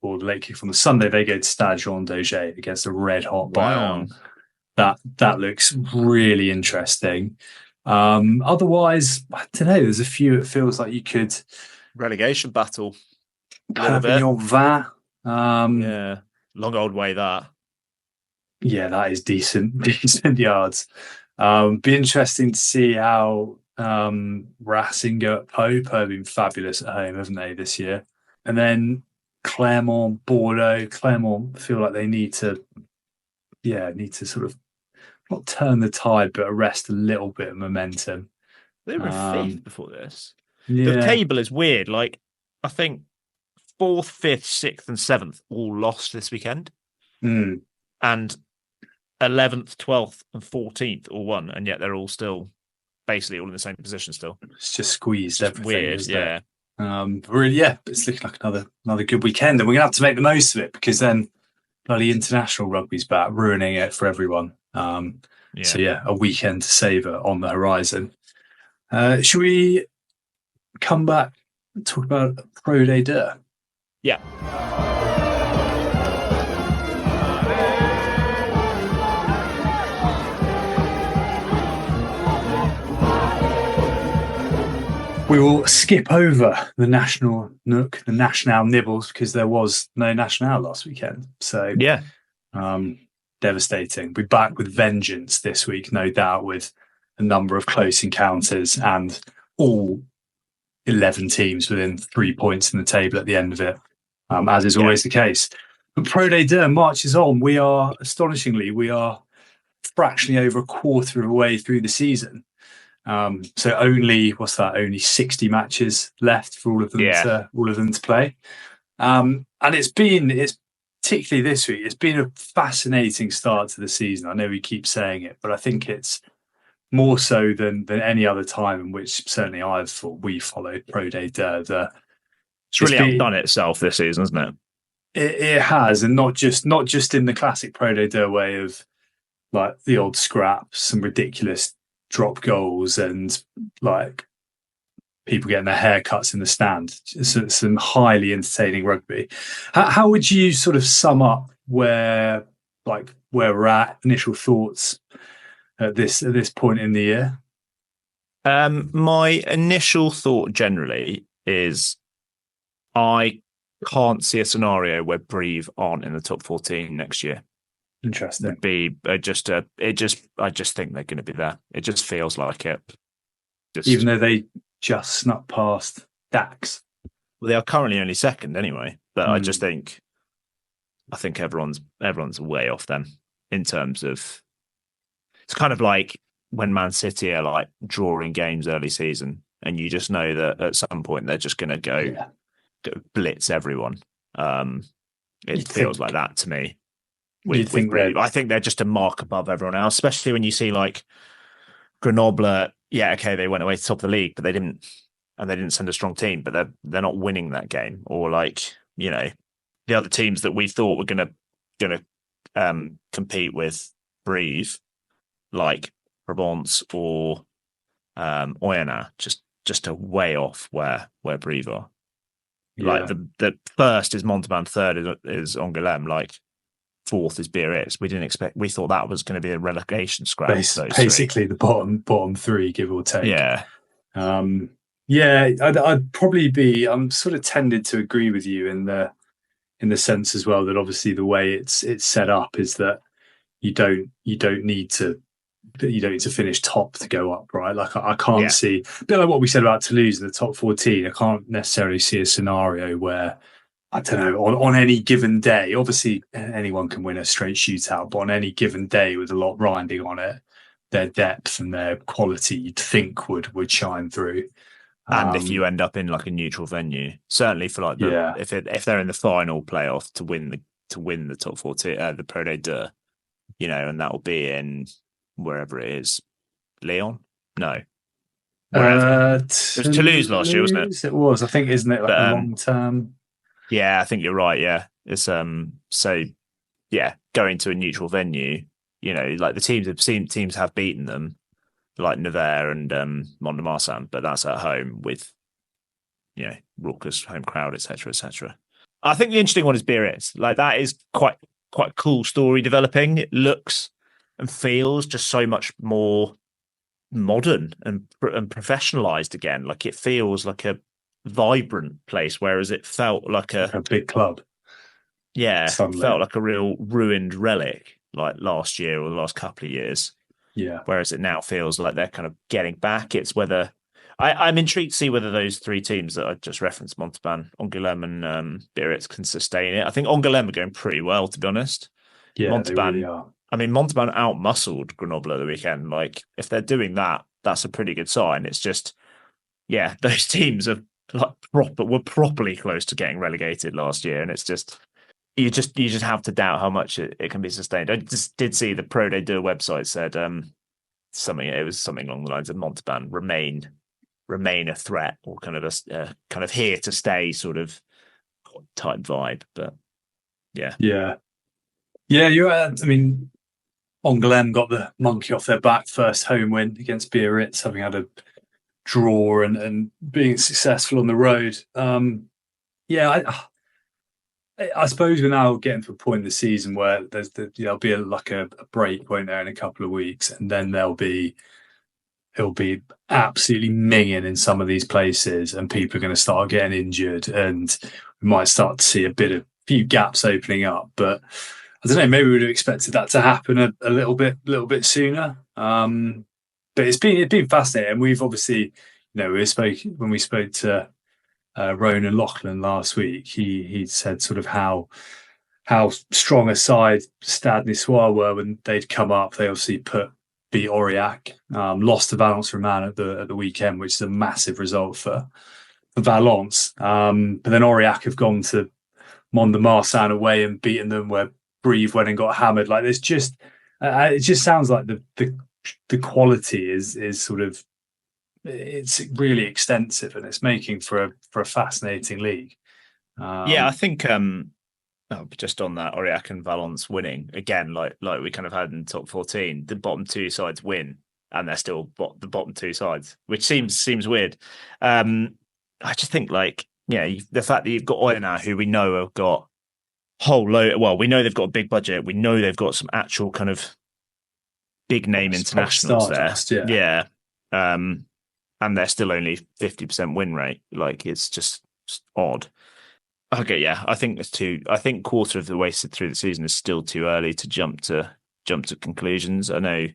or the late kickoff on the Sunday, they go to Stade Jean Daugé against a red hot Bayonne. That looks really interesting. Otherwise, I don't know, there's a few it feels like you could relegation battle. Perpignan Vin. Yeah. Long old way that. Yeah, that is decent yards. Be interesting to see how Racing go at Pope. Have been fabulous at home, haven't they, this year? And then Clermont, Bordeaux. Clermont feel like they need to sort of not turn the tide, but arrest a little bit of momentum. They were fifth before this. Yeah. The table is weird. Like, I think 4th, 5th, 6th, and 7th all lost this weekend. Mm. And 11th, 12th, and 14th all won. And yet they're all still basically all in the same position still. It's just squeezed. It's weird, yeah. Really, it's looking like another good weekend. And we're going to have to make the most of it because then bloody international rugby's back, ruining it for everyone. So, a weekend to savour on the horizon. Should we come back and talk about Pro Day Deux? Yeah. We will skip over the National Nook, the National Nibbles, because there was no National last weekend. So, devastating. We're back with vengeance this week, no doubt, with a number of close encounters and all 11 teams within 3 points in the table at the end of it, as is always the case. But Pro Day Deux marches on. We are fractionally over a quarter of the way through the season. So only 60 matches left for all of them to play. And it's particularly this week, it's been a fascinating start to the season. I know we keep saying it, but I think it's more so than any other time in which certainly we followed Pro Day Deux. It's really outdone itself this season, isn't it? It has, and not just in the classic Pro Day Deux way of like the old scraps, some ridiculous drop goals and like people getting their haircuts in the stand. Some highly entertaining rugby. How would you sort of sum up where we're at? Initial thoughts at this point in the year? My initial thought generally is I can't see a scenario where Brive aren't in the top 14 next year. Interesting. Would be I just think they're going to be there. It just feels like it. Even though they just snuck past Dax. Well, they are currently only second anyway, but I think everyone's way off them in terms of. It's kind of like when Man City are like drawing games early season, and you just know that at some point they're just going to go blitz everyone. It feels like that to me. I think they're just a mark above everyone else, especially when you see like Grenoble. Yeah, okay, they went away to top of the league, but they didn't send a strong team. But they're not winning that game, or like the other teams that we thought were gonna compete with Brive, like Provence or Oyonnax, just a way off where Brive are. Yeah. Like the first is Montauban, third is Angoulême, like. Fourth is Biarritz. We thought that was going to be a relegation scrap. Basically, the bottom three, give or take. Yeah. I'd probably be. I'm sort of tended to agree with you in the sense as well that obviously the way it's set up is that you don't need to finish top to go up, right? Like I can't see a bit like what we said about Toulouse in the top 14. I can't necessarily see a scenario where. I don't know, on any given day, obviously anyone can win a straight shootout, but on any given day with a lot riding on it, their depth and their quality you'd think would shine through. And if you end up in like a neutral venue, certainly for like if they're in the final playoff to win the top 40, the Pro Day Deux, and that will be in wherever it is, Lyon. No, wherever. It was Toulouse last year, wasn't it? It was, I think, isn't it like a long term? Yeah, I think you're right. Yeah, it's so yeah, going to a neutral venue, like the teams have beaten them, like Nevers and Mont-de-Marsan, but that's at home with, raucous home crowd, etc., etc. I think the interesting one is Biarritz. Like that is quite a cool story developing. It looks and feels just so much more modern and professionalized again. Like it feels like a vibrant place, whereas it felt like a big club. Yeah, suddenly. Felt like a real ruined relic, like last year or the last couple of years. Yeah. Whereas it now feels like they're kind of getting back. It's whether I'm intrigued to see whether those three teams that I just referenced, Montauban, Angoulême, and Biarritz, can sustain it. I think Angoulême are going pretty well, to be honest. Yeah, Montauban, they really are. I mean, Montauban out-muscled Grenoble the weekend. Like, if they're doing that, that's a pretty good sign. It's just, yeah, those teams are like were properly close to getting relegated last year, and it's just. You just have to doubt how much it can be sustained. I just did see the Pro Day Deux website said something. It was something along the lines of Montauban remain a threat, or kind of a kind of here to stay sort of type vibe. But yeah. You're. I mean, Angoulême got the monkey off their back first home win against Biarritz, having had a draw and being successful on the road. I suppose we're now getting to a point in the season where there'll be a break, won't there, in a couple of weeks, and then it'll be absolutely minging in some of these places, and people are going to start getting injured, and we might start to see a few gaps opening up. But I don't know, maybe we would have expected that to happen a little bit sooner. But it's been fascinating, and we've obviously, when we spoke to Ronan Loughlin last week, he said sort of how strong a side Stade Niçois were when they'd come up. They obviously beat Aurillac, lost to Valence Roman at the weekend, which is a massive result for Valence. But then Aurillac have gone to Mont-de-Marsan away and beaten them, where Brive went and got hammered. Like there's just it just sounds like the quality is sort of. It's really extensive, and it's making for a fascinating league. I think just on that, Aurillac and Valence winning again, like we kind of had in top 14, the bottom two sides win, and they're still the bottom two sides, which seems weird. I just think the fact that you've got Oyonnax, who we know have got whole load. Well, we know they've got a big budget. We know they've got some actual kind of big name internationals there. Yeah. And they're still only 50% win rate. Like it's just odd. Okay, yeah, I think quarter of the way through the season is still too early to jump to conclusions. I know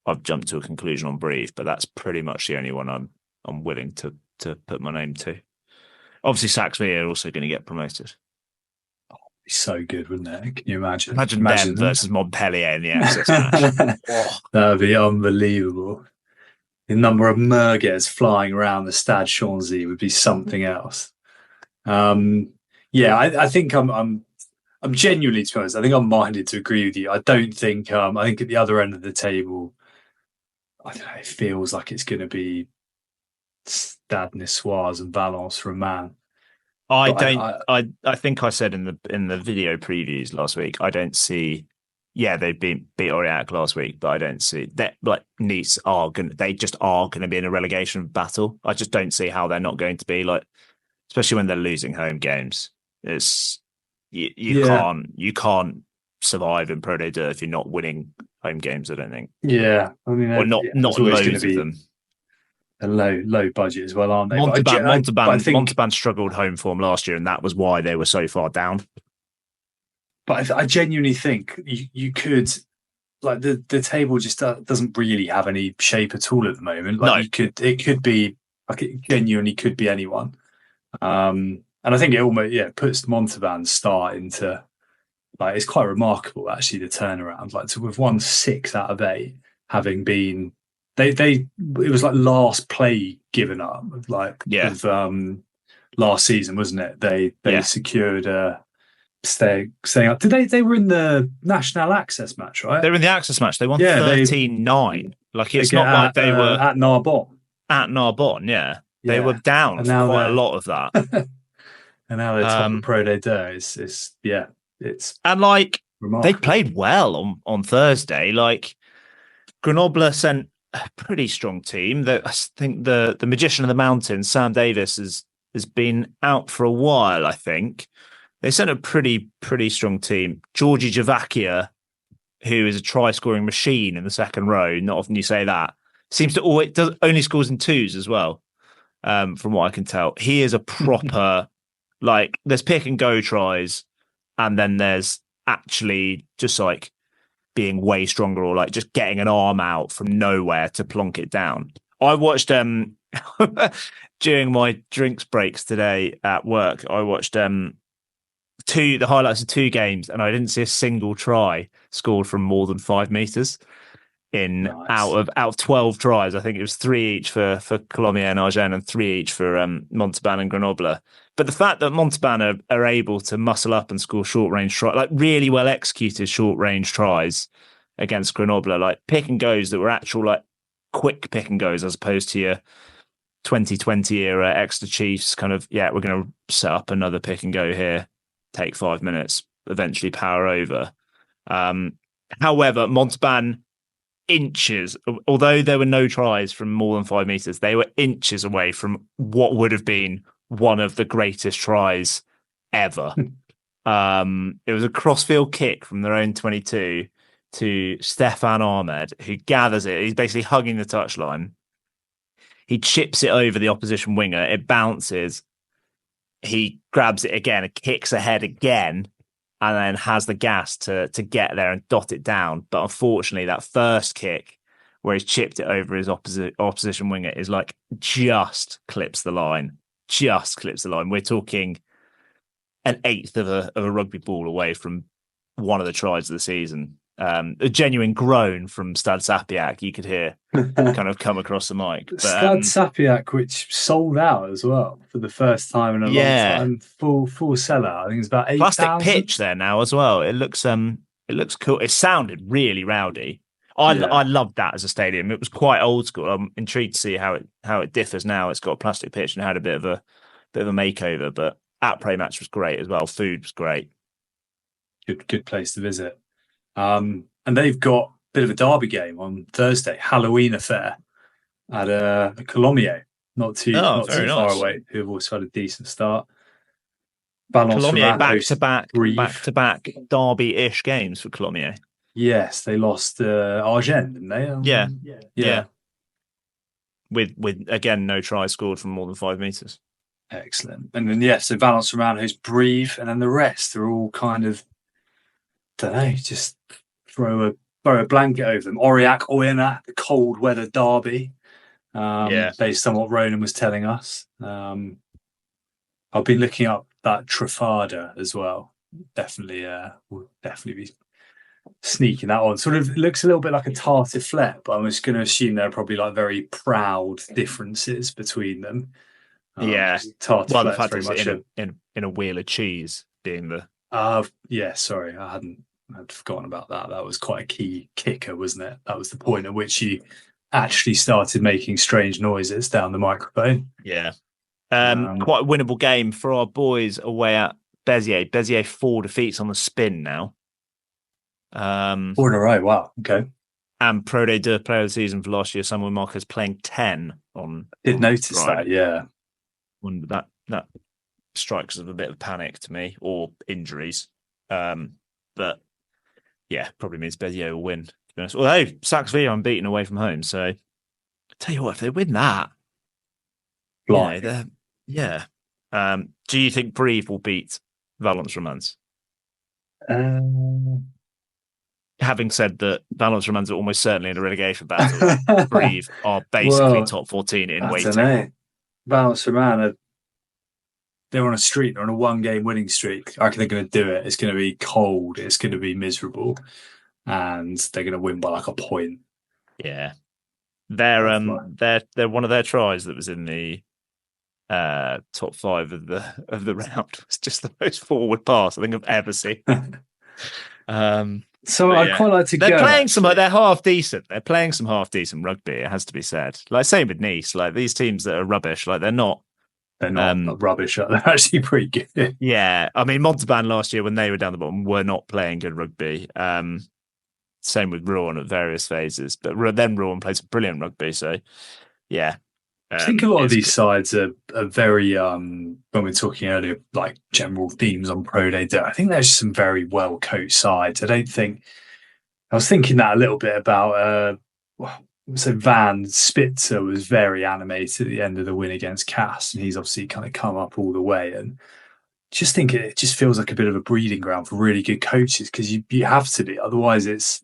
I've jumped to a conclusion on Brive, but that's pretty much the only one I'm willing to put my name to. Obviously, Saxby are also going to get promoted. Oh, it'd be so good, wouldn't it? Can you imagine? Imagine them versus Montpellier in the access match. That would be unbelievable. The number of merguez flying around the Stade Chanzy would be something else. I think I'm genuinely, to be honest, I think I'm minded to agree with you. I don't think I think at the other end of the table, I don't know, it feels like it's going to be Stade Niçois and Valence Roman. I think I said in the video previews last week, I don't see. Yeah, they beat Aurillac last week, but I don't see that. Like Nice they just are going to be in a relegation battle. I just don't see how they're not going to be, like, especially when they're losing home games. It's you can't survive in Pro Day Deux if you're not winning home games. I don't think. Yeah, I mean, or not loads of them. A low budget as well, aren't they? Montauban struggled home form last year, and that was why they were so far down. But I genuinely think you could, like, the table just doesn't really have any shape at all at the moment. Like, no. It could be, like, it genuinely could be anyone. And I think it almost puts Montauban's start into, like, it's quite remarkable actually, the turnaround. Like, to have won 6 out of 8, having been it was like last play given up, like of last season, wasn't it? They secured staying up. They were in the national access match, right? They were in the access match. They won 13-9. Like it's not like they were at Narbonne. At Narbonne, they were down for quite a lot of that. And now they're top of Pro Day Deux. It's and like remarkable. They played well on Thursday. Like Grenoble sent a pretty strong team. That I think the magician of the mountains, Sam Davis, has been out for a while. I think they sent a pretty strong team. Georgi Javakia, who is a try scoring machine in the second row. Not often you say that. Seems to only scores in twos as well. From what I can tell, he is a proper like. There's pick and go tries, and then there's actually just like being way stronger or like just getting an arm out from nowhere to plonk it down. I watched during my drinks breaks today at work. I watched the highlights of 2 games, and I didn't see a single try scored from more than 5 meters. Out of 12 tries, I think it was 3 each for Colomiers and Agen and 3 each for Montauban and Grenoble. But the fact that Montauban are able to muscle up and score short range tries, like really well executed short range tries against Grenoble, like pick and goes that were actual like quick pick and goes as opposed to your 2020 era Exeter Chiefs kind of we're going to set up another pick and go here, take 5 minutes, eventually power over. However, Montauban inches, although there were no tries from more than 5 meters, they were inches away from what would have been one of the greatest tries ever. It was a crossfield kick from their own 22 to Stefan Ahmed, who gathers it. He's basically hugging the touchline. He chips it over the opposition winger. It bounces. He grabs it again and kicks ahead again, and then has the gas to get there and dot it down. But unfortunately, that first kick where he's chipped it over his opposition winger is like just clips the line. Just clips the line. We're talking an eighth of a rugby ball away from one of the tries of the season. A genuine groan from Stade Sapiac you could hear kind of come across the mic. But, Stade Sapiac, which sold out as well for the first time in a long time, full sellout. I think it's about 8,000. Plastic pitch there now as well. It looks cool. It sounded really rowdy. I loved that as a stadium. It was quite old school. I'm intrigued to see how it differs now. It's got a plastic pitch and had a bit of a makeover. But at-play match was great as well. Food was great. Good place to visit. And they've got a bit of a derby game on Thursday, Halloween affair at Colomiers, not too far away, who have also had a decent start. Colomiers back-to-back derby-ish games for Colomiers. Yes, they lost Agen, didn't they? Yeah. With again, no try scored from more than 5 meters. Excellent. And then, so Valence Romano's Brive, and then the rest are all kind of, don't know, just throw a blanket over them. Aurillac, Oyonnax, the cold weather derby, based on what Ronan was telling us. I've been looking up that Trafalgar as well. Will definitely be sneaking that on. Sort of looks a little bit like a tartiflette, but I'm just going to assume there are probably like very proud differences between them. Tartiflette. Well, the fact it's in a wheel of cheese being the. Sorry, I'd forgotten about that. That was quite a key kicker, wasn't it? That was the point at which you actually started making strange noises down the microphone. Yeah. Quite a winnable game for our boys away at Béziers. Béziers 4 defeats on the spin now. 4 in a row. Wow. Okay. And Pro Day Deux player of the season for last year, Samuel Marcus playing 10 on. Did notice that, yeah. That strikes of a bit of panic to me, or injuries. But yeah, probably means Béziers will win, to be honest. Although Saxe-Villa are unbeaten away from home, so I tell you what, if they win that, do you think Brive will beat Valence Romans? Having said that, Valence Romans are almost certainly in a relegation battle. Brive are basically top 14 in waiting. Don't know. Valence Romans they're on a streak. They're on a 1-game winning streak. I reckon they're going to do it. It's going to be cold. It's going to be miserable. And they're going to win by like a point. Yeah. they're one of their tries that was in the top 5 of the round was just the most forward pass I think I've ever seen. So I'd quite like to they're go. Playing some. They're half decent. They're playing some half decent rugby. It has to be said. Like same with Nice. Like these teams that are rubbish. Like they're not. They're not rubbish. They're actually pretty good. Yeah, I mean Montauban last year when they were down the bottom were not playing good rugby. Same with Rouen at various phases, but then Rouen plays brilliant rugby. So yeah. I think a lot of these sides are very, when we're talking earlier, like general themes on Pro Day, I think there's some very well coached sides. I was thinking that a little bit about, so Van Spitzer was very animated at the end of the win against Cass, and he's obviously kind of come up all the way. And just think it just feels like a bit of a breeding ground for really good coaches because you have to be, otherwise it's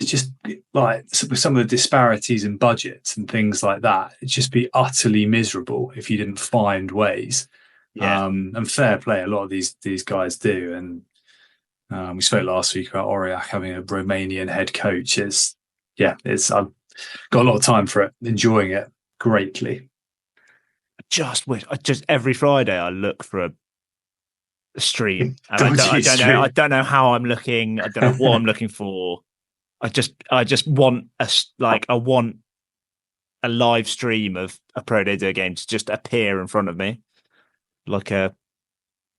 just like with some of the disparities in budgets and things like that, it'd just be utterly miserable if you didn't find ways. Yeah. And fair play, a lot of these guys do. And we spoke last week about Aurillac having a Romanian head coach. I've got a lot of time for it, enjoying it greatly. I just every Friday I look for a stream. And I don't know how I'm looking. I don't know what I'm looking for. I just want I want a live stream of a Pro Day game to just appear in front of me,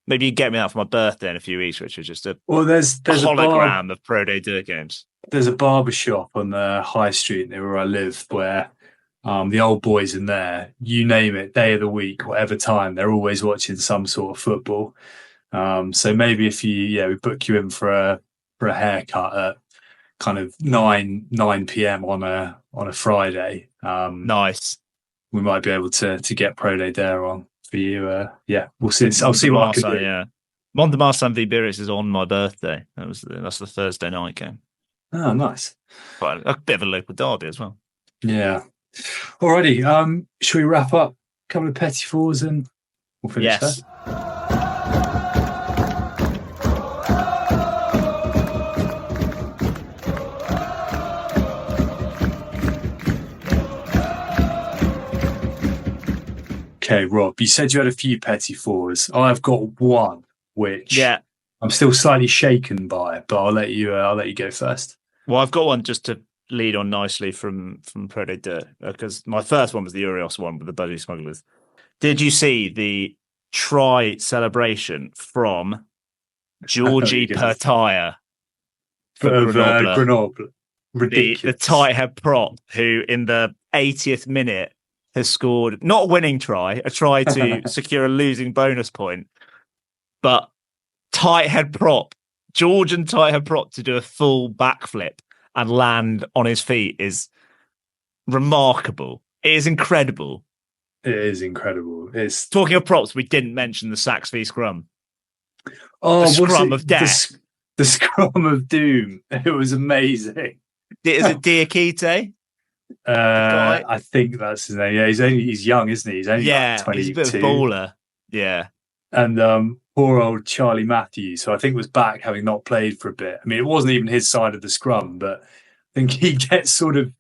maybe you get me out for my birthday in a few weeks, which is just there's a hologram of Pro Day games. There's a barber shop on the high street near where I live where the old boys in there, you name it, day of the week, whatever time, they're always watching some sort of football. So maybe if we book you in for a haircut at kind of 9 p.m. on a Friday. Nice. We might be able to get Pro Day there on for you. We'll see. I'll see what I can do. Yeah, Mont-de-Marsan v Biarritz is on my birthday. That's the Thursday night game. Oh, nice. Quite a bit of a local derby as well. Yeah. Alrighty. Should we wrap up? A couple of Petit-Fours and we'll finish yes. that. Okay, Rob, you said you had a few Petit-Fours. I've got one, which I'm still slightly shaken by, but I'll let you go first. Well, I've got one just to lead on nicely from Pro Day Dirt, because my first one was the Urios one with the Budgie Smugglers. Did you see the try celebration from Georgie Pertaya for Grenoble? Ridiculous. The tight head prop who in the 80th minute has scored not a winning try, a try to secure a losing bonus point, but tight head prop, Georgian tight head prop to do a full backflip and land on his feet is remarkable. It is incredible. It is incredible. It's talking of props. We didn't mention the Sachs v Scrum. Oh, the Scrum of Death. The Scrum of Doom. It was amazing. Is it Diakite? I think that's his name. Yeah, he's young, isn't he? He's only like 22. He's a bit of a baller. Yeah. And poor old Charlie Matthews, who I think was back having not played for a bit. I mean, it wasn't even his side of the scrum, but I think he gets sort of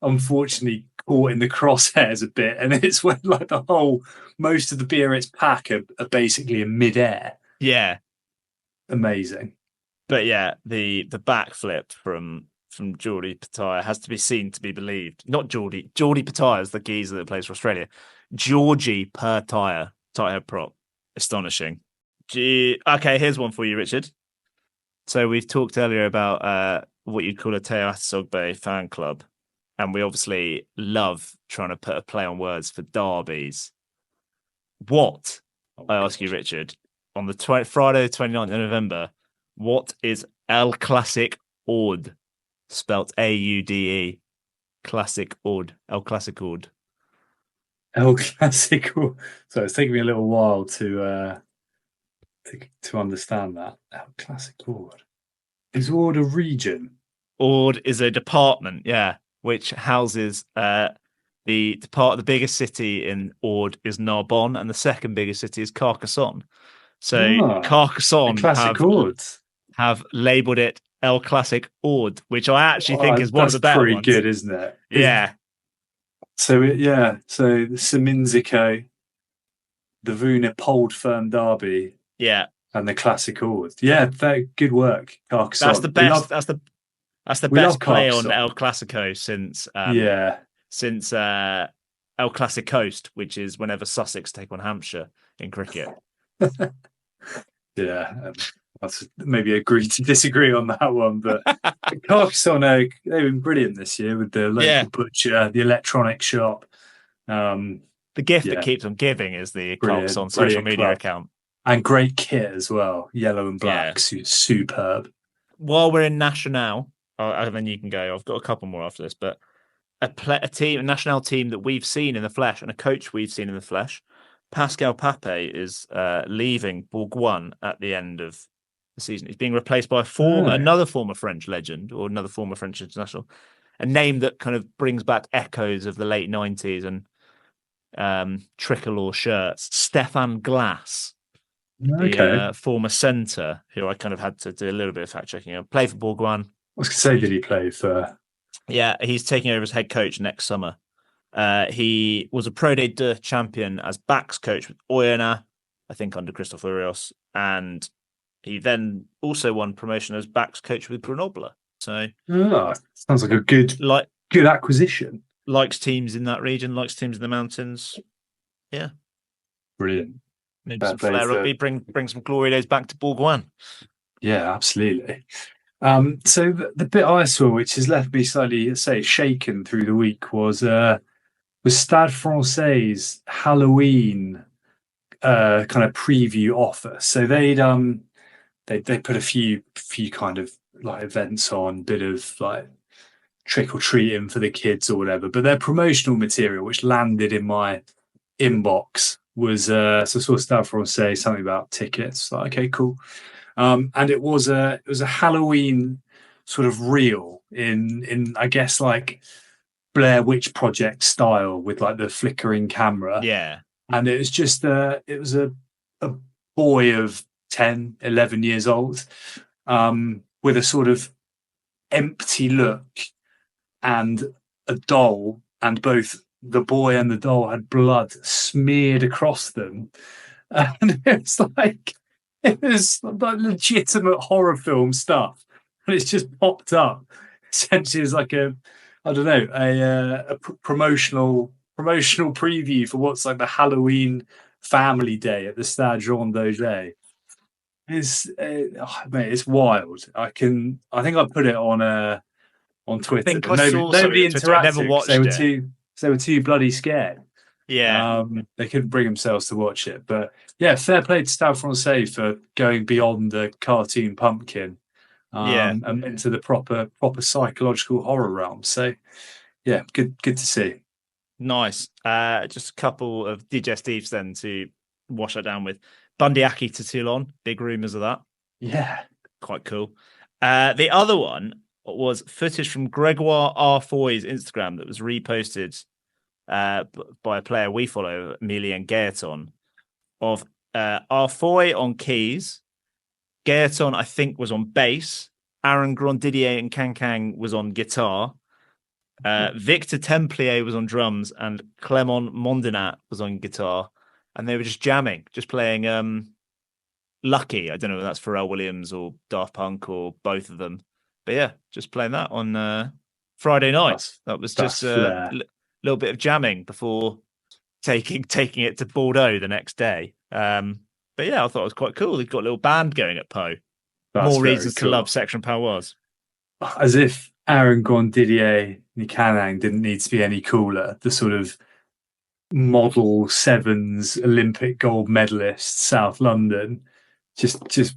unfortunately caught in the crosshairs a bit, and it's when like most of the Biarritz pack are basically in midair. Yeah. Amazing. But yeah, the backflip from Geordie Pataya has to be seen to be believed. Not Geordie Pataya is the geezer that plays for Australia. Georgie Pataya, tight head prop. Astonishing. Okay, here's one for you, Richard. So we've talked earlier about what you'd call a Teatesogbe fan club, and we obviously love trying to put a play on words for derbies. What, I ask you, Richard, on the Friday the 29th of November, what is El Clasic Ord? Spelt A-U-D-E. Classic Ord. El Clasic Ord. El Clasico. So it's taking me a little while to understand that. El Clasico Ord. Is Ord a region? Ord is a department, yeah, which houses the biggest city in Ord is Narbonne, and the second biggest city is Carcassonne. So Carcassonne have labelled it El Clasic Ord, which I actually think is one of the better ones. That's pretty good, isn't it? Yeah. So the Seminzico, the Vuna Poldfern Derby, and the Classic Awards. Yeah, good work, Carcassonne. That's the best. That's the we love best play on Carcassonne. El Clasico since El Clasic Coast, which is whenever Sussex take on Hampshire in cricket. That's maybe agree to disagree on that one, but Carcassonne, they've been brilliant this year with the local butcher, the electronic shop. The gift that keeps on giving is the Carcassonne social media account. And great kit as well, yellow and black, superb. While we're in National, and then you can go, I've got a couple more after this, but a national team that we've seen in the flesh and a coach we've seen in the flesh, Pascal Papé is leaving Bourgoin at the end of the season. He's being replaced by another former French legend or another former French international, a name that kind of brings back echoes of the late 90s and tricolor shirts, Stéphane Glass. The former centre, who I kind of had to do a little bit of fact checking on, play for Bourgoin. I was going to say, did he play for? Yeah, he's taking over as head coach next summer. He was a Pro D2 champion as backs coach with Oyonnax, I think under Christophe Urios, and he then also won promotion as backs coach with Grenoble. So, sounds like a good acquisition. Likes teams in that region, likes teams in the mountains. Yeah, brilliant. Maybe some flair rugby, bring some glory days back to Bourgoin. Yeah, absolutely. So the bit I saw, which has left me slightly, shaken through the week, was Stade Francais' Halloween kind of preview offer. So they put a few kind of like events on, bit of like trick or treating for the kids or whatever. But their promotional material, which landed in my inbox, was so sort of Stade Francais, something about tickets. Like, okay, cool. And it was a Halloween sort of reel in I guess like Blair Witch Project style with like the flickering camera. Yeah. And it was just it was a boy of 10, 11 years old with a sort of empty look and a doll, and both the boy and the doll had blood smeared across them. And it was like legitimate horror film stuff. And it's just popped up. Essentially, it's like a promotional preview for what's like the Halloween family day at the Stade Jean Daugé. It's wild. I think I put it on Twitter. I think nobody interacted. I never watched it. They were too bloody scared. Yeah. They couldn't bring themselves to watch it. But yeah, fair play to Stade Francais for going beyond the cartoon pumpkin and into the proper psychological horror realm. So yeah, good to see. Nice. Just a couple of digestifs then to wash that down with. Bundyaki to Toulon. Big rumours of that. Yeah. Quite cool. The other one was footage from Gregoire Arfoy's Instagram that was reposted by a player we follow, Emilien Gaeton, of Arfoy on keys. Gaeton, I think, was on bass. Aaron Grandidier and Cancang was on guitar. Victor Templier was on drums, and Clément Mondinat was on guitar. And they were just jamming, just playing Lucky. I don't know if that's Pharrell Williams or Daft Punk or both of them. But yeah, just playing that on Friday night. That was just a little bit of jamming before taking it to Bordeaux the next day. But yeah, I thought it was quite cool. They've got a little band going at Pau. More reasons to love Section Pauoise. As if Aaron Grandidier and Canang didn't need to be any cooler. The sort of model sevens Olympic gold medalist, South London, just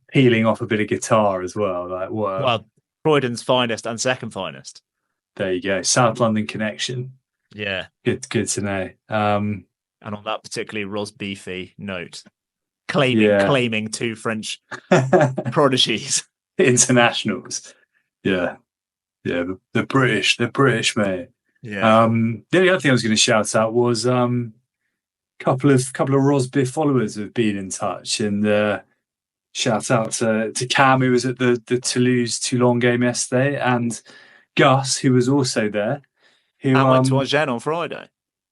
peeling off a bit of guitar as well. Like, wow. Well, Croydon's finest and second finest. There you go. South London connection. Yeah. Good to know. And on that particularly Ros Beefy note, claiming two French prodigies. Internationals. Yeah. Yeah. The British, mate. Yeah. The only other thing I was going to shout out was couple of Rosby followers have been in touch, and shout out to Cam, who was at the Toulouse-Toulon game yesterday, and Gus, who was also there, who I went to Agen on Friday.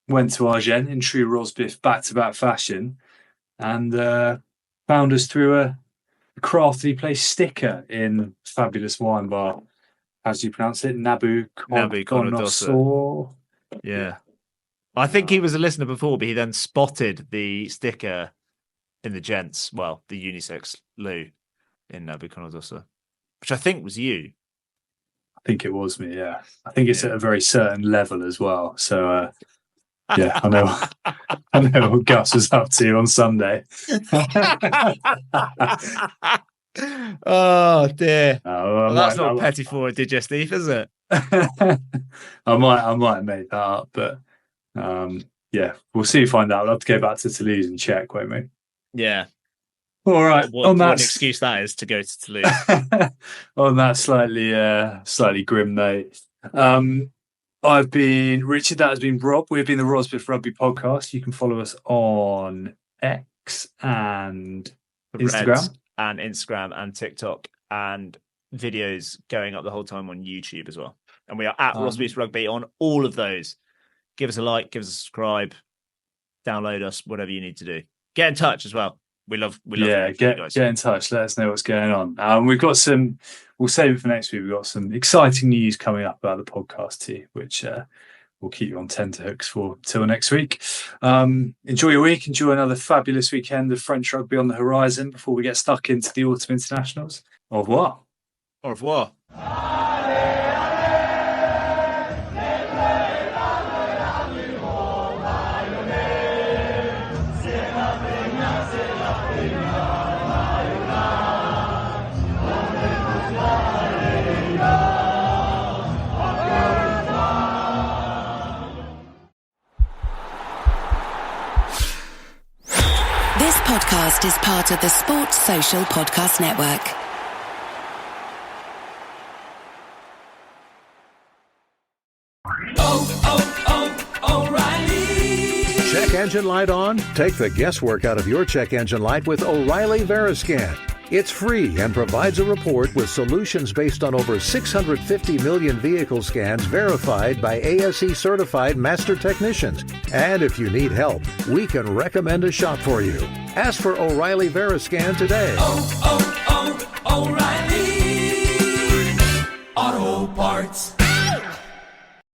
Went to Agen in true Rosbiff back-to-back fashion, and found us through a craftily placed sticker in fabulous wine bar. How do you pronounce it? Nabucodonosor. Yeah. I think he was a listener before, but he then spotted the sticker in the gents, the unisex loo in Nabucodonosor, which I think was you. I think it was me, yeah. I think it's at a very certain level as well. So, I know what Gus was up to on Sunday. Oh dear! That's not Petit-Fours Disgestifs, is it? I might have made that up, but we'll see. Find out. We'll have to go back to Toulouse and check, won't we? Yeah. All right. What an excuse that is to go to Toulouse. On that slightly grim note. I've been Richard, that has been Rob. We've been the Rosbiff Rugby Podcast. You can follow us on X and Instagram. And Instagram and TikTok, and videos going up the whole time on YouTube as well. And we are at Rosbiff Rugby on all of those. Give us a like, give us a subscribe, download us, whatever you need to do. Get in touch as well. We love you guys. Get in touch. Let us know what's going on. We've got we'll save it for next week. We've got some exciting news coming up about the podcast too, which we'll keep you on tenterhooks for till next week. Enjoy your week. Enjoy another fabulous weekend of French rugby on the horizon before we get stuck into the autumn internationals. Au revoir. Au revoir. This podcast is part of the Sports Social Podcast Network. O'Reilly. Check engine light on? Take the guesswork out of your check engine light with O'Reilly Veriscan. It's free and provides a report with solutions based on over 650 million vehicle scans verified by ASE certified master technicians. And if you need help, we can recommend a shop for you. Ask for O'Reilly Veriscan today.